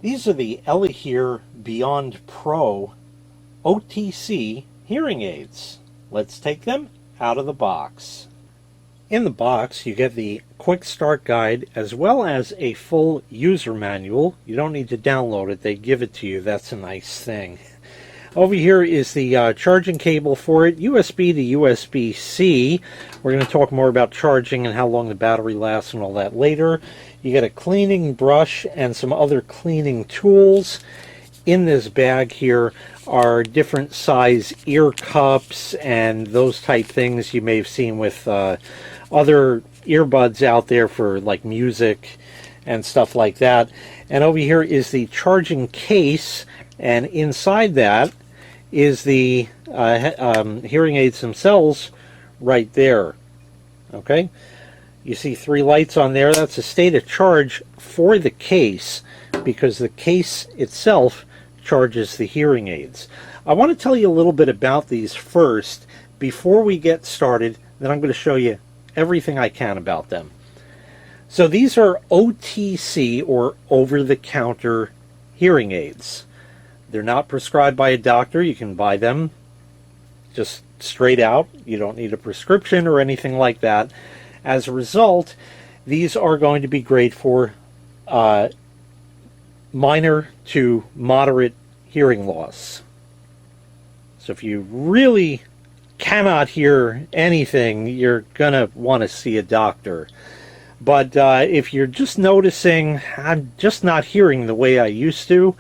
These are the ELEHEAR Beyond Pro OTC hearing aids. Let's take them out of the box. In the box, you get the quick start guide as well as a full user manual. You don't need to download it, they give it to you. That's a nice thing. Over here is the charging cable for it, USB to USB-C. We're going to talk more about charging and how long the battery lasts and all that later. You get a cleaning brush and some other cleaning tools. In this bag here are different size ear cups and those type things you may have seen with other earbuds out there for like music and stuff like that. And over here is the charging case, and inside that is the hearing aids themselves right there. Okay, you see 3 lights on there. That's a state of charge for the case, because the case itself charges the hearing aids. I want to tell you a little bit about these first before we get started, then I'm going to show you everything I can about them. So these are OTC, or over-the-counter hearing aids. They're not prescribed by a doctor. You can buy them just straight out. You don't need a prescription or anything like that. As a result, these are going to be great for minor to moderate hearing loss. So if you really cannot hear anything, you're going to want to see a doctor. But if you're just noticing, I'm just not hearing the way I used to,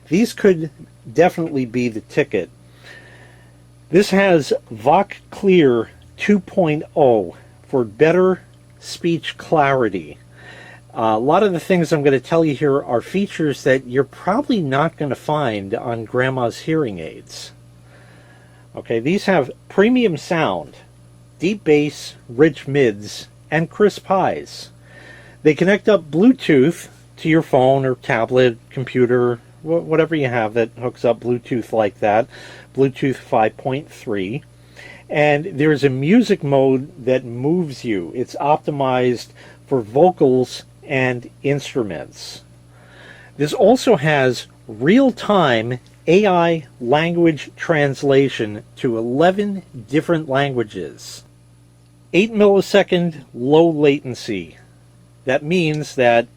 these could definitely be the ticket. This has Voc Clear 2.0 for better speech clarity. A lot of the things I'm going to tell you here are features that you're probably not going to find on grandma's hearing aids. Okay, these have premium sound, deep bass, rich mids, and crisp highs. They connect up Bluetooth to your phone or tablet, computer, whatever you have that hooks up Bluetooth like that, Bluetooth 5.3. And there's a music mode that moves you. It's optimized for vocals and instruments. This also has real-time AI language translation to 11 different languages. 8 millisecond low latency. That means that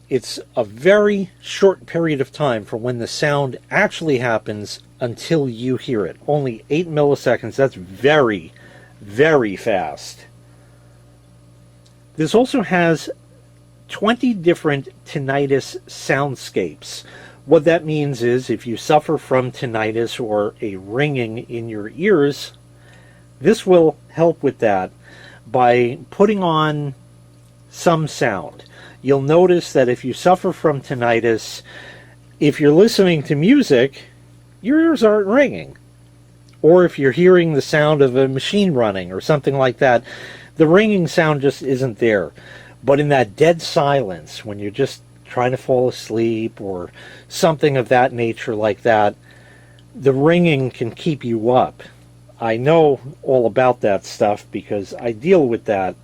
it's a very short period of time from when the sound actually happens until you hear it. Only 8 milliseconds. That's very, very fast. This also has 20 different tinnitus soundscapes. What that means is if you suffer from tinnitus or a ringing in your ears, this will help with that by putting on some sound. You'll notice that if you suffer from tinnitus, if you're listening to music, your ears aren't ringing. Or if you're hearing the sound of a machine running or something like that, the ringing sound just isn't there. But in that dead silence, when you're just trying to fall asleep or something of that nature like that, the ringing can keep you up. I know all about that stuff because I deal with that.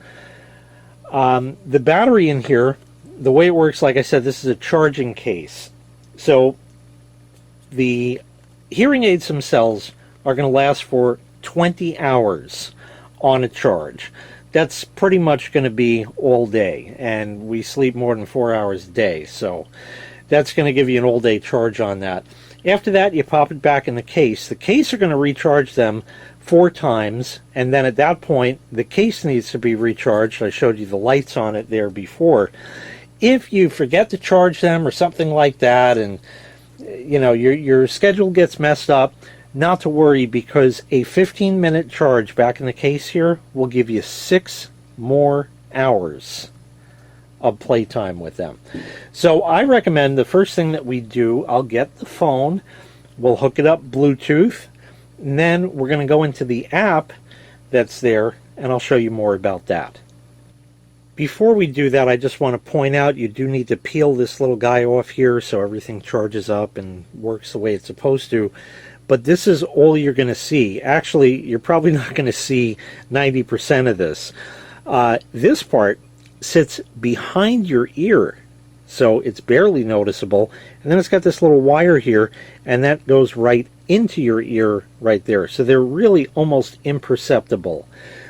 The battery in here, the way it works, like I said, this is a charging case. So the hearing aids themselves are going to last for 20 hours on a charge. That's pretty much going to be all day, and we sleep more than 4 hours a day, so that's going to give you an all-day charge on that. After that, you pop it back in the case. The case are going to recharge them 4 times, and then at that point, the case needs to be recharged. I showed you the lights on it there before. If you forget to charge them or something like that, and you know your schedule gets messed up, not to worry, because a 15-minute charge back in the case here will give you 6 more hours of playtime with them. So I recommend the first thing that we do, I'll get the phone, we'll hook it up Bluetooth, and then we're going to go into the app that's there, and I'll show you more about that. Before we do that, I just want to point out you do need to peel this little guy off here so everything charges up and works the way it's supposed to. But this is all you're going to see. Actually, you're probably not going to see 90% of this. This part sits behind your ear. so it's barely noticeable. And then it's got this little wire here, and that goes right into your ear right there. So they're really almost imperceptible.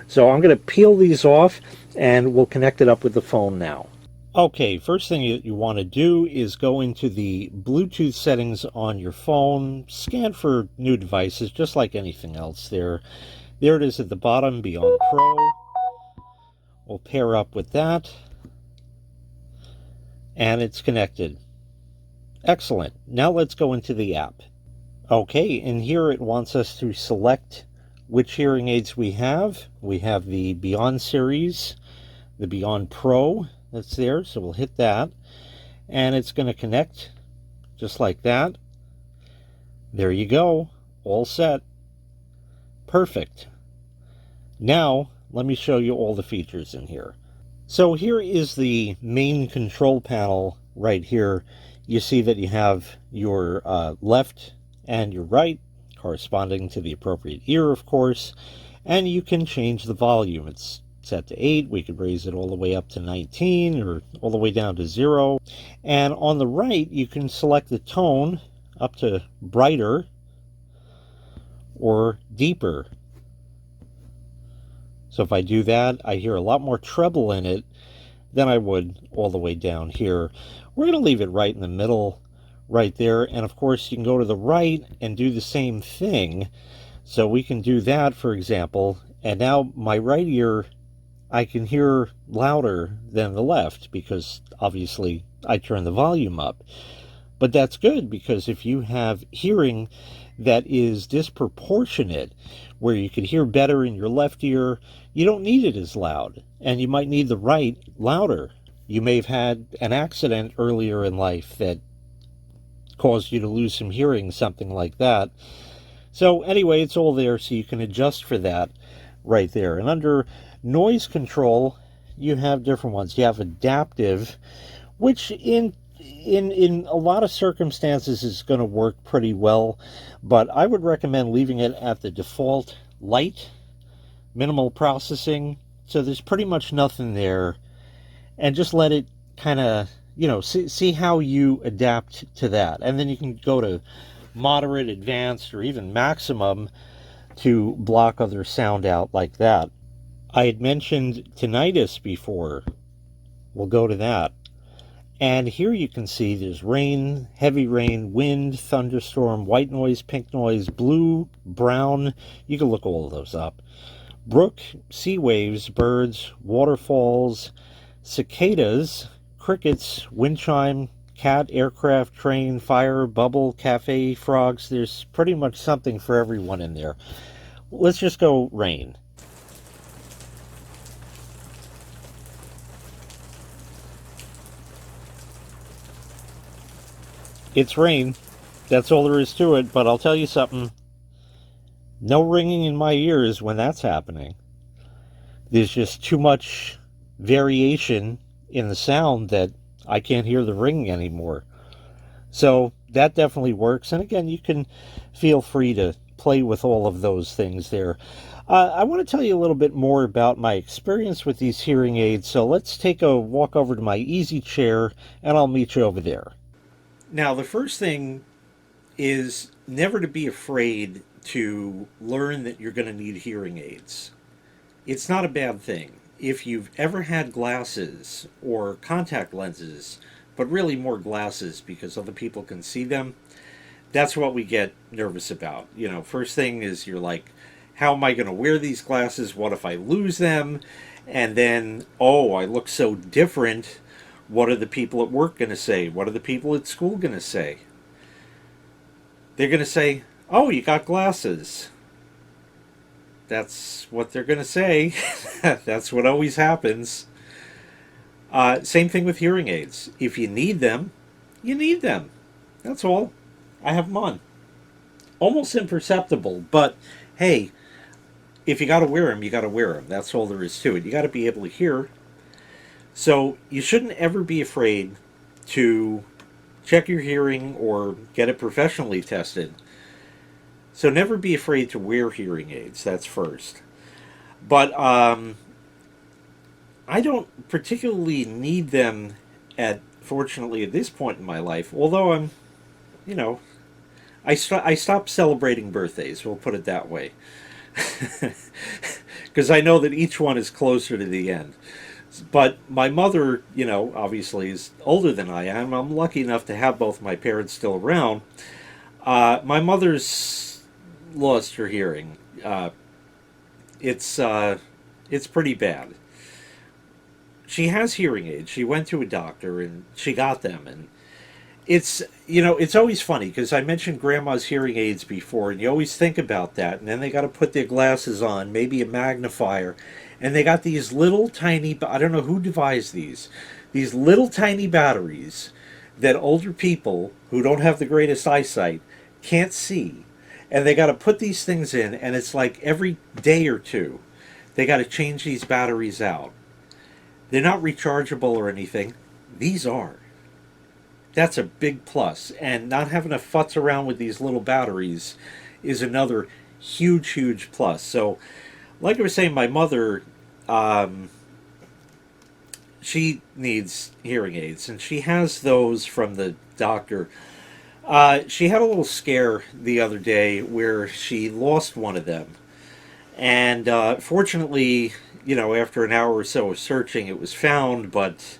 So I'm going to peel these off, and we'll connect it up with the phone now. Okay, first thing you want to do is go into the Bluetooth settings on your phone, scan for new devices, just like anything else there. There it is at the bottom, Beyond Pro. We'll pair up with that, and it's connected. Excellent. Now let's go into the app. Okay, in here it wants us to select which hearing aids we have. We have the Beyond series, the Beyond Pro, that's there, so we'll hit that, and it's going to connect just like that. There you go, all set. Perfect. Now let me show you all the features in here. So here is the main control panel right here. You see that you have your left and your right corresponding to the appropriate ear, of course, and you can change the volume. It's set to 8. We could raise it all the way up to 19 or all the way down to 0. And on the right, you can select the tone up to brighter or deeper. So if I do that, I hear a lot more treble in it than I would all the way down here. We're going to leave it right in the middle right there. And of course, you can go to the right and do the same thing. So we can do that, for example. And now my right ear, I can hear louder than the left because obviously I turn the volume up. But that's good, because if you have hearing that is disproportionate, where you could hear better in your left ear, you don't need it as loud, and you might need the right louder. You may have had an accident earlier in life that caused you to lose some hearing, something like that. So anyway, it's all there, so you can adjust for that right there. And under noise control, you have different ones. You have adaptive, which in a lot of circumstances is going to work pretty well, but I would recommend leaving it at the default light, minimal processing, so there's pretty much nothing there, and just let it kind of, see how you adapt to that. And then you can go to moderate, advanced, or even maximum to block other sound out like that. I had mentioned tinnitus before. We'll go to that. And here you can see there's rain, heavy rain, wind, thunderstorm, white noise, pink noise, blue, brown. You can look all of those up. Brook, sea waves, birds, waterfalls, cicadas, crickets, wind chime, cat, aircraft, train, fire, bubble, cafe, frogs. There's pretty much something for everyone in there. Let's just go rain. It's rain. That's all there is to it, but I'll tell you something. No ringing in my ears when that's happening. There's just too much variation in the sound that I can't hear the ringing anymore. So that definitely works. And again, you can feel free to play with all of those things there. I want to tell you a little bit more about my experience with these hearing aids. So let's take a walk over to my easy chair, and I'll meet you over there. Now, the first thing is never to be afraid to learn that you're going to need hearing aids. It's not a bad thing. If you've ever had glasses or contact lenses, but really more glasses because other people can see them, that's what we get nervous about. First thing is you're like, how am I going to wear these glasses? What if I lose them? And then, oh, I look so different. What are the people at work going to say? What are the people at school going to say? They're going to say, oh, you got glasses. That's what they're going to say. That's what always happens. Same thing with hearing aids. If you need them, you need them. That's all. I have them on. Almost imperceptible, but hey, if you got to wear them, you got to wear them. That's all there is to it. You got to be able to hear. So you shouldn't ever be afraid to check your hearing or get it professionally tested. So never be afraid to wear hearing aids. That's first. But I don't particularly need them at fortunately, at this point in my life, although I'm, you know, I stopped celebrating birthdays, we'll put it that way. Because I know that each one is closer to the end. But my mother, obviously is older than I am. I'm lucky enough to have both my parents still around. My mother's lost her hearing. It's it's pretty bad. She has hearing aids. She went to a doctor and she got them, and it's always funny because I mentioned grandma's hearing aids before, and you always think about that, and then they got to put their glasses on, maybe a magnifier, and they got these little tiny, I don't know who devised these little tiny batteries that older people who don't have the greatest eyesight can't see, and they got to put these things in, and it's like every day or two they got to change these batteries out. They're not rechargeable or anything. These are. That's a big plus. And not having to futz around with these little batteries is another huge, huge plus. So, like I was saying, my mother, she needs hearing aids, and she has those from the doctor. She had a little scare the other day where she lost one of them. And fortunately, after an hour or so of searching, it was found, but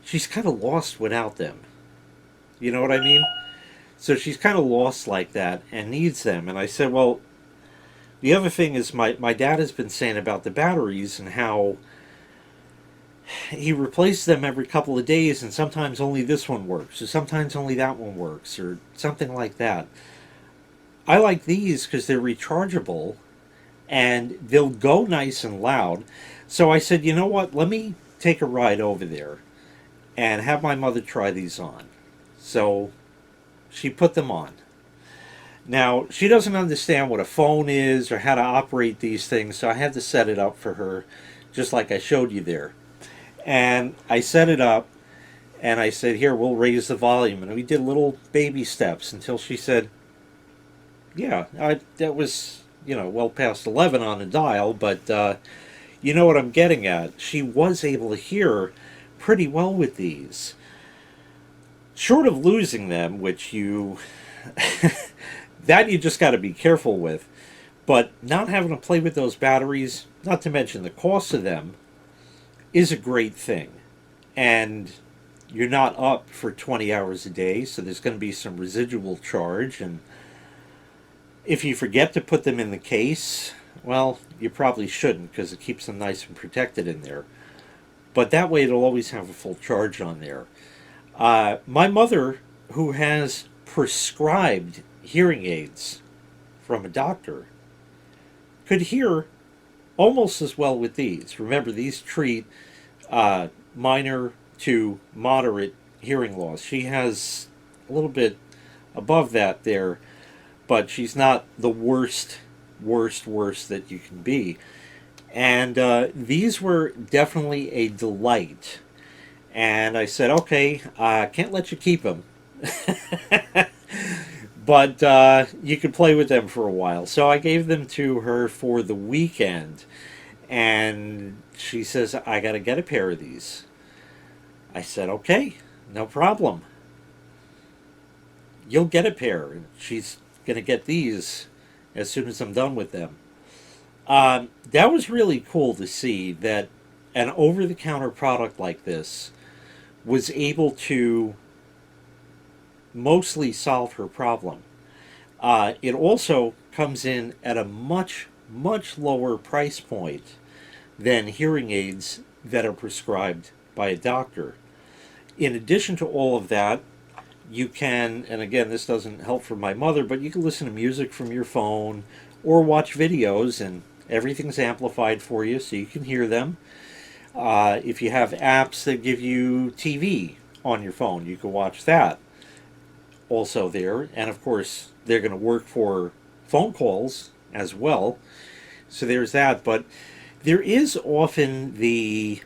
she's kind of lost without them. You know what I mean? So she's kind of lost like that and needs them. And I said, well, the other thing is my dad has been saying about the batteries and how he replaces them every couple of days, and sometimes only this one works, or sometimes only that one works, or something like that. I like these because they're rechargeable and they'll go nice and loud. So I said, you know what? Let me take a ride over there and have my mother try these on. So she put them on. Now, she doesn't understand what a phone is or how to operate these things, so I had to set it up for her, just like I showed you there. And I set it up, and I said, here, we'll raise the volume. And we did little baby steps until she said, yeah, that was, well past 11 on the dial, but you know what I'm getting at. She was able to hear pretty well with these. Short of losing them, which that you just got to be careful with, but not having to play with those batteries, not to mention the cost of them, is a great thing. And you're not up for 20 hours a day, so there's going to be some residual charge, and if you forget to put them in the case, well, you probably shouldn't because it keeps them nice and protected in there. But that way it'll always have a full charge on there. My mother, who has prescribed hearing aids from a doctor, could hear almost as well with these. Remember, these treat minor to moderate hearing loss. She has a little bit above that there, but she's not the worst that you can be. And these were definitely a delight. And I said, okay, I can't let you keep them. But you could play with them for a while. So I gave them to her for the weekend. And she says, I got to get a pair of these. I said, okay, no problem. You'll get a pair. And she's going to get these as soon as I'm done with them. That was really cool to see that an over-the-counter product like this was able to mostly solve her problem. It also comes in at a much, much lower price point than hearing aids that are prescribed by a doctor. In addition to all of that, you can, and again, this doesn't help for my mother, but you can listen to music from your phone or watch videos, and everything's amplified for you so you can hear them. If you have apps that give you TV on your phone, you can watch that also there. And of course, they're going to work for phone calls as well. So there's that. But there is often the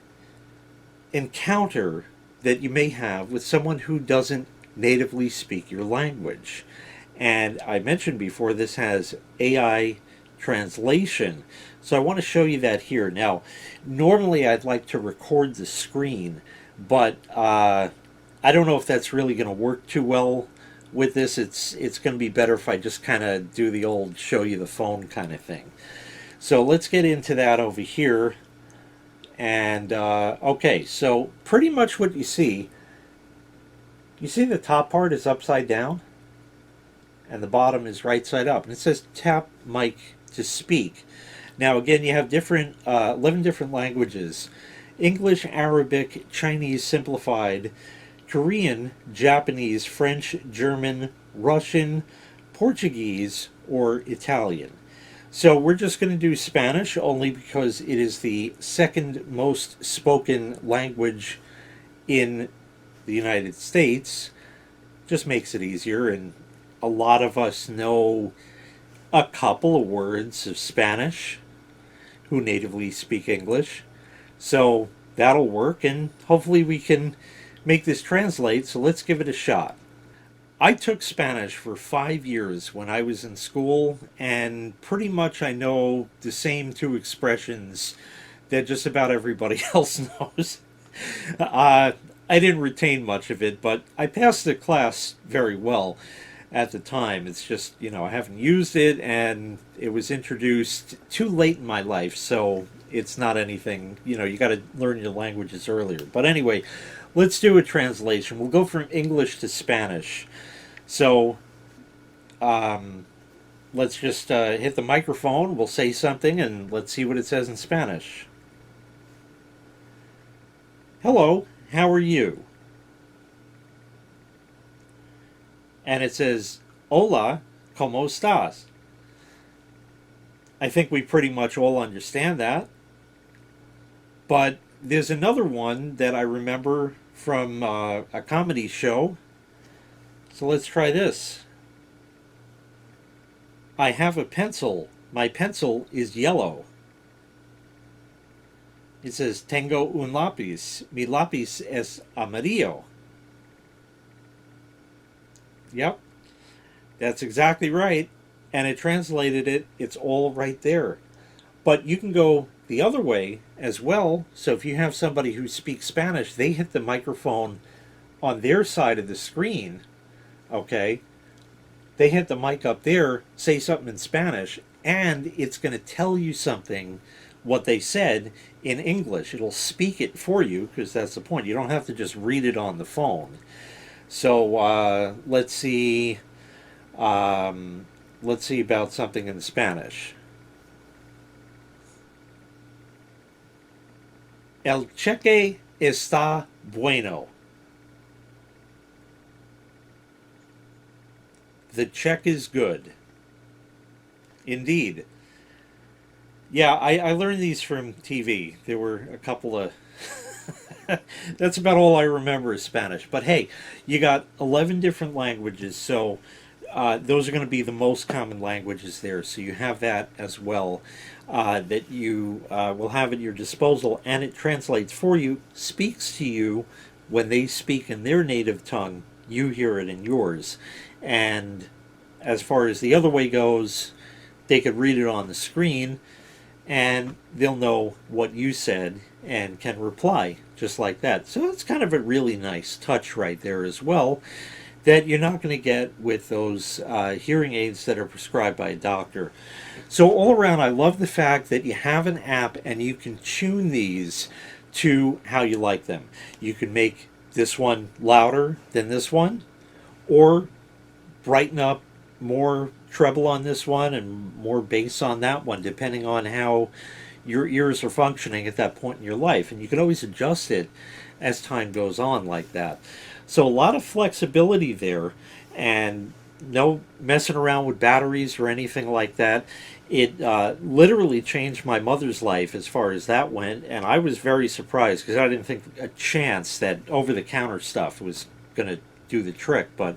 encounter that you may have with someone who doesn't natively speak your language. And I mentioned before, this has AI translation. So I want to show you that here. Now, normally I'd like to record the screen, but I I don't know if that's really going to work too well with this. It's going to be better if I just kind of do the old show you the phone kind of thing. So let's get into that over here. And okay, so pretty much what you see the top part is upside down and the bottom is right side up. And it says tap mic to speak. Now again, you have 11 different languages: English, Arabic, Chinese simplified, Korean, Japanese, French, German, Russian, Portuguese, or Italian. So we're just going to do Spanish only because it is the second most spoken language in the United States. Just makes it easier, and a lot of us know a couple of words of Spanish who natively speak English. So that'll work, and hopefully we can make this translate. So let's give it a shot. I took Spanish for 5 years when I was in school, and pretty much I know the same two expressions that just about everybody else knows. I didn't retain much of it, but I passed the class very well at the time. It's just, I haven't used it, and it was introduced too late in my life, so it's not anything, you got to learn your languages earlier. But anyway, let's do a translation. We'll go from English to Spanish. So let's just hit the microphone. We'll say something, and let's see what it says in Spanish. Hello, how are you? And it says, Hola, ¿cómo estás? I think we pretty much all understand that. But there's another one that I remember from a comedy show. So let's try this. I have a pencil. My pencil is yellow. It says, Tengo un lápiz. Mi lápiz es amarillo. Yep, that's exactly right. And it translated it. It's all right there. But you can go the other way as well. So if you have somebody who speaks Spanish, they hit the microphone on their side of the screen. Okay, they hit the mic up there, say something in Spanish, and it's going to tell you something, what they said, in English. It'll speak it for you, because that's the point. You don't have to just read it on the phone. So let's see about something in Spanish. El cheque está bueno. The check is good. Indeed. Yeah, I learned these from TV. There were a couple of... That's about all I remember is Spanish. But hey, you got 11 different languages, so those are going to be the most common languages there. So you have that as well, that you will have at your disposal, and it translates for you, speaks to you when they speak in their native tongue. You hear it in yours. And as far as the other way goes, they could read it on the screen and they'll know what you said and can reply just like that. So it's kind of a really nice touch right there as well that you're not going to get with those hearing aids that are prescribed by a doctor. So all around, I love the fact that you have an app and you can tune these to how you like them. You can make this one louder than this one, or brighten up more treble on this one and more bass on that one, depending on how your ears are functioning at that point in your life. And you can always adjust it as time goes on like that. So a lot of flexibility there, and no messing around with batteries or anything like that. It literally changed my mother's life as far as that went, and I was very surprised because I didn't think a chance that over-the-counter stuff was going to do the trick, but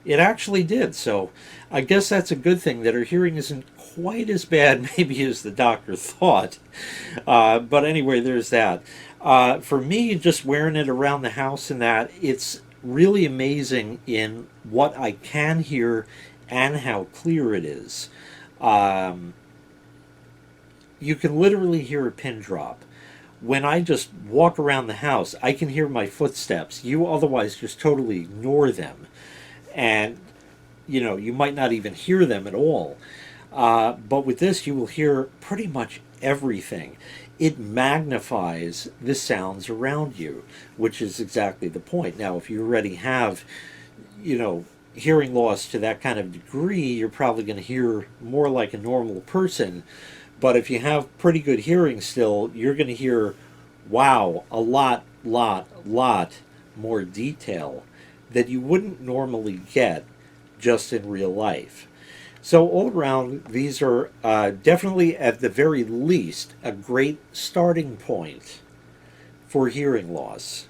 it actually did. So I guess that's a good thing that her hearing isn't quite as bad maybe as the doctor thought. But anyway, there's that. For me, just wearing it around the house and that, it's really amazing in what I can hear and how clear it is. You can literally hear a pin drop. when I just walk around the house, I can hear my footsteps. You otherwise just totally ignore them. And, you might not even hear them at all. But with this, you will hear pretty much everything. It magnifies the sounds around you, which is exactly the point. Now, if you already have, hearing loss to that kind of degree, you're probably going to hear more like a normal person. But if you have pretty good hearing still, you're going to hear, wow, a lot more detail that you wouldn't normally get just in real life. So, all around, these are definitely, at the very least, a great starting point for hearing loss.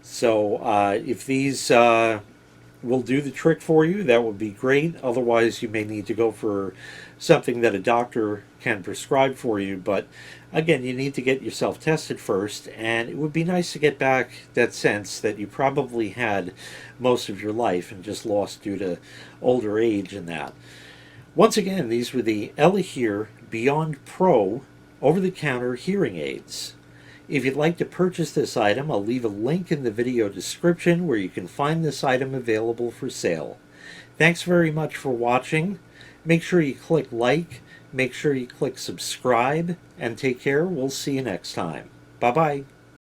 So, if these will do the trick for you, that would be great. Otherwise, you may need to go for something that a doctor can prescribe for you. But again, you need to get yourself tested first, and it would be nice to get back that sense that you probably had most of your life and just lost due to older age and that. Once again, these were the ELEHEAR Beyond Pro over-the-counter hearing aids. If you'd like to purchase this item, I'll leave a link in the video description where you can find this item available for sale. Thanks very much for watching. Make sure you click like, make sure you click subscribe, and take care. We'll see you next time. Bye-bye.